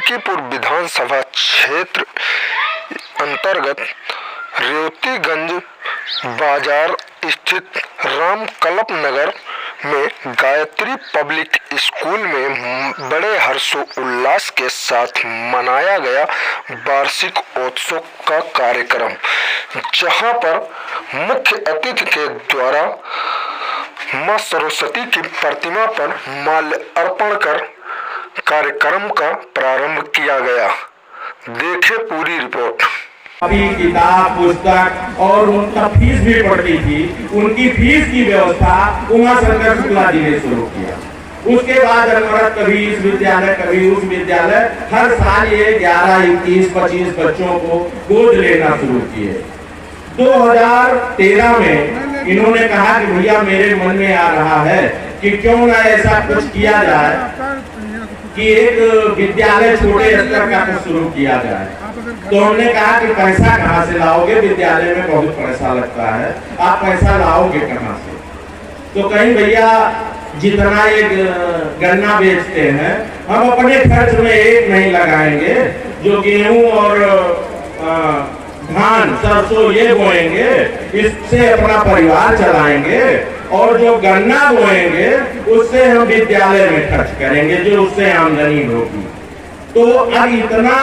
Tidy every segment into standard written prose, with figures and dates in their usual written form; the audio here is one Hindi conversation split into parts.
लखीपुर विधानसभा क्षेत्र अंतर्गत रेवतीगंज बाजार स्थित रामकल्प नगर में गायत्री पब्लिक स्कूल में बड़े हर्षोल्लास के साथ मनाया गया वार्षिक उत्सव का कार्यक्रम, जहां पर मुख्य अतिथि के द्वारा मां सरस्वती की प्रतिमा पर माल्यार्पण कर कार्यक्रम का प्रारंभ किया गया। देखें पूरी रिपोर्ट। अभी किताब पुस्तक और उनका फीस भी पड़ती थी, उनकी फीस की व्यवस्था उमाशंकर शुक्ला जी ने शुरू किया। उसके बाद अनवरत कभी इस विद्यालय कभी उस विद्यालय, हर साल ये 11, 21, 25 बच्चों को गोद लेना शुरू किए। 2013 में इन्होंने कहा कि भैया मेरे मन में आ रहा है कि क्यों ना ऐसा कुछ किया जाए कि एक विद्यालय छोटे स्तर का कुछ शुरू किया जाए। तो हमने कहा कि पैसा कहाँ से लाओगे, विद्यालय में बहुत पैसा लगता है, आप पैसा लाओगे कहाँ से? तो कहीं भैया जितना ये गन्ना बेचते हैं हम अपने खर्च में एक नहीं लगाएंगे, जो गेहूं और धान सरसों ये बोएंगे, इससे अपना परिवार चलाएंगे, और जो गन्ना बोएंगे उससे हम विद्यालय में खर्च करेंगे, जो उससे आमदनी होगी। तो अब इतना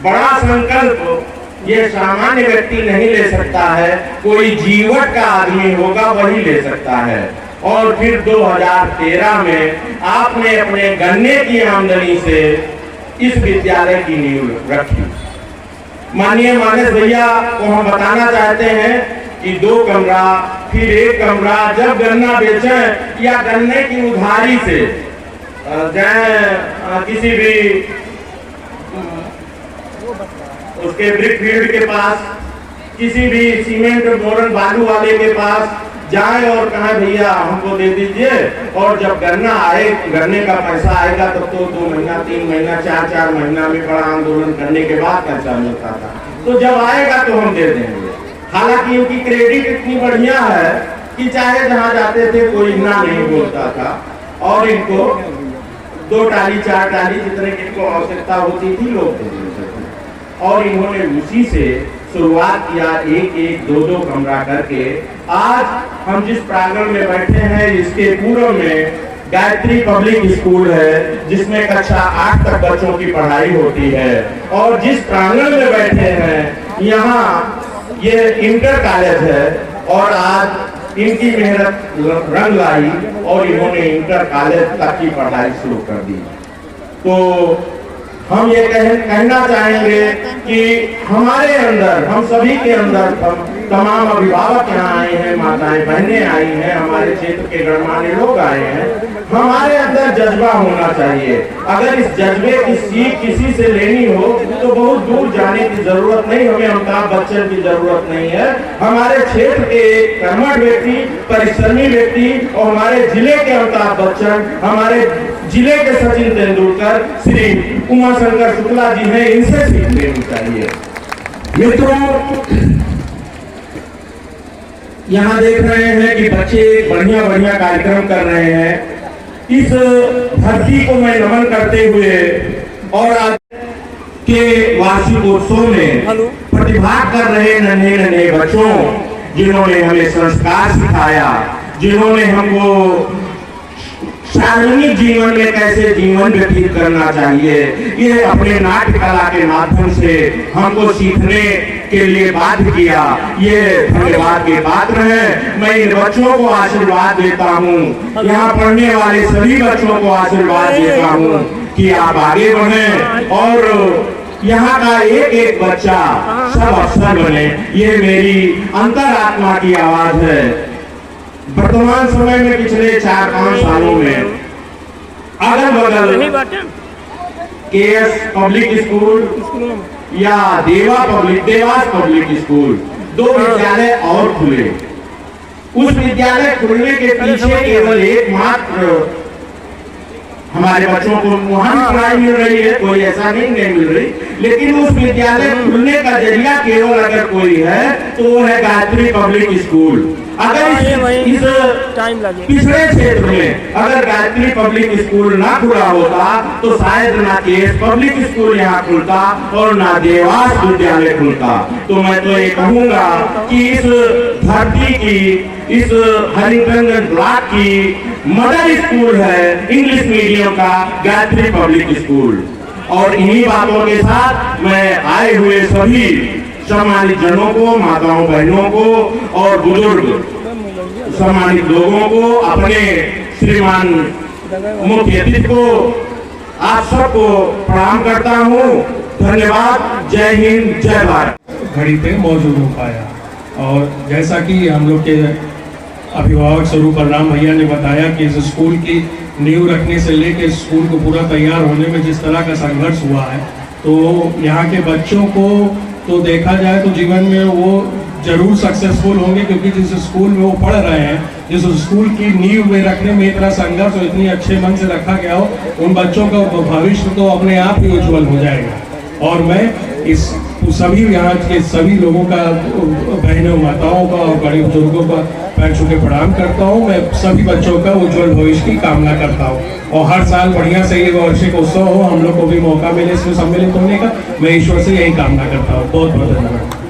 बड़ा संकल्प ये सामान्य व्यक्ति नहीं ले सकता है, कोई जीवट का आदमी होगा वही ले सकता है। और फिर 2013 में आपने अपने गन्ने की आमदनी से इस विद्यालय की नींव रखी। माननीय मानस भैया को हम बताना चाहते हैं कि 2 कमरा फिर 1 कमरा जब गन्ना बेचें या गन्ने की उधारी से किसी भी उसके ब्रिक फील्ड के पास, किसी भी सीमेंट बोरन बालू वाले के पास जाए और कहे भैया हमको दे दीजिए, और जब गन्ना आए, गन्ने का पैसा आएगा तब तो 2 महीना 3 महीना 4 महीना में बड़ा आंदोलन करने के बाद पैसा मिलता था। तो जब आएगा तो हम दे देंगे। हालांकि इनकी क्रेडिट इतनी बढ़िया है कि चाहे जहां जाते थे कोई ना नहीं बोलता था, और इनको 2 टाली 4 टाली जितने की इनको आवश्यकता होती थी लोग दे देते थे। और इन्होंने उसी से शुरुआत किया, 1-1, 2-2 कमरा करके। आज हम जिस प्रांगण में बैठे हैं इसके पूर्व में गायत्री पब्लिक स्कूल है, जिसमें कक्षा 8 तक बच्चों की पढ़ाई होती है। और जिस प्रांगण में बैठे हैं यहाँ ये इंटर कॉलेज है, और आज इनकी मेहनत रंग लाई और इन्होंने इंटर कॉलेज तक की पढ़ाई शुरू कर दी। तो हम ये कहना चाहेंगे कि हमारे अंदर, हम सभी के अंदर, तमाम अभिभावक यहाँ आए हैं, माताएं बहनें आई हैं, हमारे क्षेत्र के गणमान्य लोग आए हैं, हमारे अंदर जज्बा होना चाहिए। अगर इस जज्बे की सीख किसी से लेनी हो तो बहुत दूर जाने की जरूरत नहीं, हमें अमिताभ बच्चन की जरूरत नहीं है। हमारे क्षेत्र के एक कर्मठ व्यक्ति, परिश्रमी व्यक्ति, और हमारे जिले के अमिताभ बच्चन, हमारे जिले के सचिन तेंदुलकर, श्री उमाशंकर शुक्ला जी हैं, इनसे सीख लेनी चाहिए। मित्रों, यहाँ देख रहे हैं कि बच्चे बढ़िया बढ़िया कार्यक्रम कर रहे हैं। इस धरती को मैं नमन करते हुए और आज के वार्षिक उत्सव में प्रतिभाग कर रहे नन्हे नन्हे बच्चों, जिन्होंने हमें संस्कार सिखाया, जिन्होंने हमको सार्वजनिक जीवन में कैसे जीवन व्यतीत करना चाहिए, ये अपने नाट्य कला के माध्यम से हमको सीखने के लिए बाध्य किया, ये धन्यवाद के पात्र हैं। मैं इन बच्चों को आशीर्वाद देता हूँ, यहाँ पढ़ने वाले सभी बच्चों को आशीर्वाद देता हूँ कि आप आगे बढ़ें और यहाँ का एक एक बच्चा सब अफसर बने। ये मेरी अंतरात्मा की आवाज है। वर्तमान समय में पिछले 4-5 सालों में अगल बगल केएस पब्लिक स्कूल या देवास पब्लिक स्कूल 2 विद्यालय और खुले। उस विद्यालय खुलने के पीछे केवल एकमात्र हमारे बच्चों को वहां पढ़ाई मिल रही है, कोई ऐसा नहीं मिल रही, लेकिन उस विद्यालय खुलने का जरिया केवल अगर कोई है तो वो है गायत्री पब्लिक स्कूल। अगर इस टाइम लगे पिछड़े क्षेत्र में अगर गायत्री पब्लिक स्कूल ना खुला होता तो शायद ना केस पब्लिक स्कूल यहाँ खुलता और ना देवास विद्यालय खुलता। तो मैं तो ये कहूंगा कि इस धरती की, इस हरिगंज ब्लॉक की मॉडल स्कूल है इंग्लिश मीडियम का गायत्री पब्लिक स्कूल। और इन्हीं बातों के साथ मैं आए हुए सभी सम्मानित जनों को, माताओं बहनों को और बुजुर्ग सम्मानित लोगों को, अपने श्रीमान मुख्य अतिथि को, आप सबको प्रणाम करता हूँ। धन्यवाद। जय हिंद, जय भारत। घड़ी पे मौजूद हो पाया। और जैसा कि हम लोग के अभिभावक स्वरूप बलराम भैया ने बताया कि इस स्कूल की नींव रखने से लेकर स्कूल को पूरा तैयार होने में जिस तरह का संघर्ष हुआ है, तो यहाँ के बच्चों को तो देखा जाए तो जीवन में वो जरूर सक्सेसफुल होंगे, क्योंकि जिस स्कूल में वो पढ़ रहे हैं, जिस स्कूल की नींव में रखने में इतना संघर्ष और इतनी अच्छे मन से रखा गया हो, उन बच्चों का भविष्य तो अपने आप ही उज्जवल हो जाएगा। और मैं इस सभी यहाँ के सभी लोगों का, बहनों माताओं का और बड़े बुजुर्गों का पैर छू के प्रणाम करता हूँ। मैं सभी बच्चों का उज्जवल भविष्य की कामना करता हूँ और हर साल बढ़िया से ये वार्षिक उत्सव हो, हम लोग को भी मौका मिले इसमें सम्मिलित होने का, मैं ईश्वर से यही कामना करता हूँ। बहुत बहुत धन्यवाद।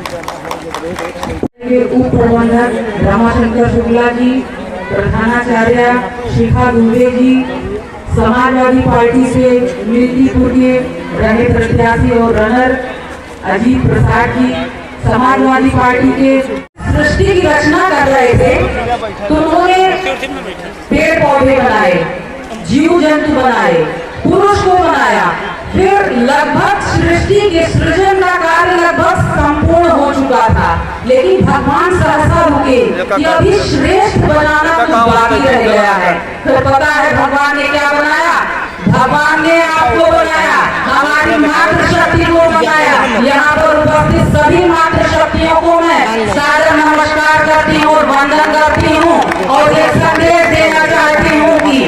उप प्रबंधक रमाशंकर शुक्ला जी, प्रधानाचार्य शिखा दुबे जी, समाजवादी पार्टी से मिर्जापुर के रहे प्रत्याशी और रनर अजीत प्रसाद जी, समाजवादी पार्टी के सृष्टि की रचना कर रहे थे तो उन्होंने पेड़ पौधे बनाए, जीव जंतु बनाए, पुरुष को बनाया, फिर लगभग सृष्टि के सृजन का कार्य लगभग संपूर्ण हो चुका था, लेकिन भगवान सहसा रुके कि अभी श्रेष्ठ बनाना कुछ बाकी रह गया है। तो पता है भगवान ने क्या बनाया? भगवान ने आपको बनाया, हमारी मातृशक्ति को बनाया। यहाँ पर उपस्थित सभी मातृशक्तियों को मैं सादर नमस्कार करती हूँ और वंदन करती हूँ और एक संदेश देना चाहती हूँ कि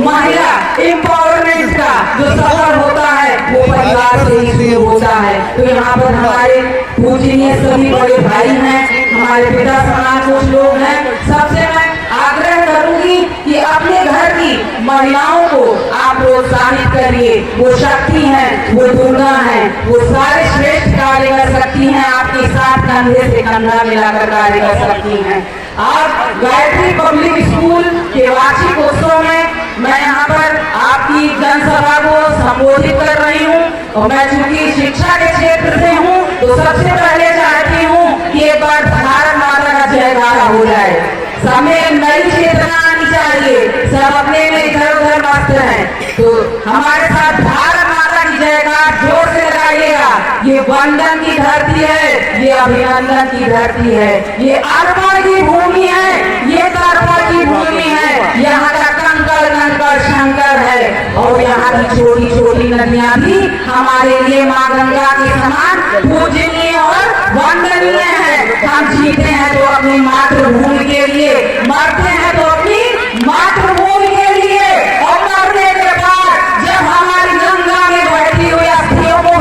महिला एम्पावरमेंट का जो सफर होता है वो परिवार से ही शुरू होता है। तो यहाँ पर हमारे पूजनीय सभी बड़े भाई हैं, हमारे पिता समाज कुछ लोग हैं, सबसे मैं आग्रह करूंगी कि अपने घर की महिलाओं को आप प्रोत्साहित करिए। वो शक्ति हैं, वो दुर्गा हैं, वो सारे श्रेष्ठ कार्य कर सकती हैं, आपके साथ कंधे से कंधा मिलाकर कार्य कर सकती हैं। आज गायत्री पब्लिक स्कूल के वार्षिक उत्सव में मैं यहाँ पर आपकी जनसभा को संबोधित कर रही हूँ और मैं चूंकि शिक्षा के क्षेत्र से हूँ तो सबसे पहले चाहती हूँ कि एक बार भारत माता का जयकारा हो जाए। समय नई चेतना आनी चाहिए, सब अपने में इधर उधर मस्त हैं, तो हमारे साथ भारत माता की जयकार जोर से लगाइएगा। ये वंदन की धरती है, ये अभिनंदन की धरती है, ये अर्पण की भूमि है, ये तर्पण की भूमि है। यहाँ का कंकड़ कंकड़ शंकर है और यहाँ की छोटी छोटी नदियाँ भी हमारे लिए माँ गंगा के समान पूजनीय और वंदनीय है। हम जीते हैं तो अपनी मातृभूमि के लिए, मरते हैं तो अपनी मातृभूमि के लिए, और मरने के बाद जब हमारी गंगा में बहती हुई अस्थियों को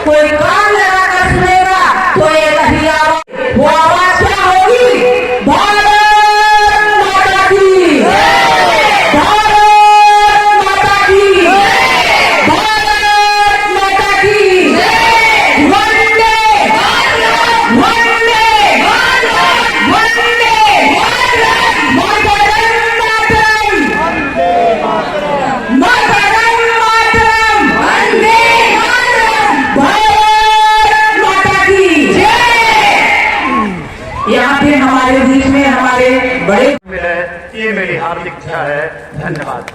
कोई कान लगाकर सुनेगा तो ये रही आवाज, वो आवाज क्या होगी? भारत माता की, भारत माता की, भारत माता की, वंदे वंदे वंदे मातरम, मातरम मातरम, वंदे भारत माता की जय। यहाँ पे हमारे बीच में हमारे बड़े मिले, ये मेरी हार्दिक इच्छा है। धन्यवाद।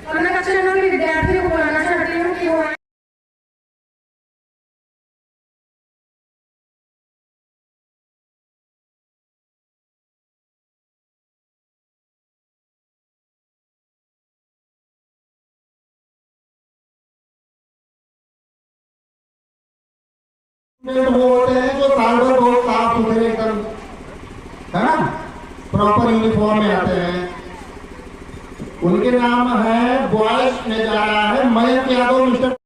और मैं कक्षा 9 के विद्यार्थियों को बुलाना चाहती हूँ कि वो वो होते हैं जो प्राइवेट हो, साफ सुथरे एकदम प्रॉपर यूनिफॉर्म में आते हैं। उनके नाम है बॉयज में जा रहा है मयंक यादव मिस्टर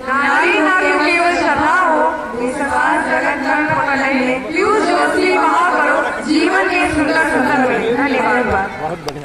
नारी ना क्यों केवल सभा हो, ये समाज जगत जन पकड़े, पीयूष जोशी महाकरो जीवन के सुंदर सुंदर बने। धन्यवाद।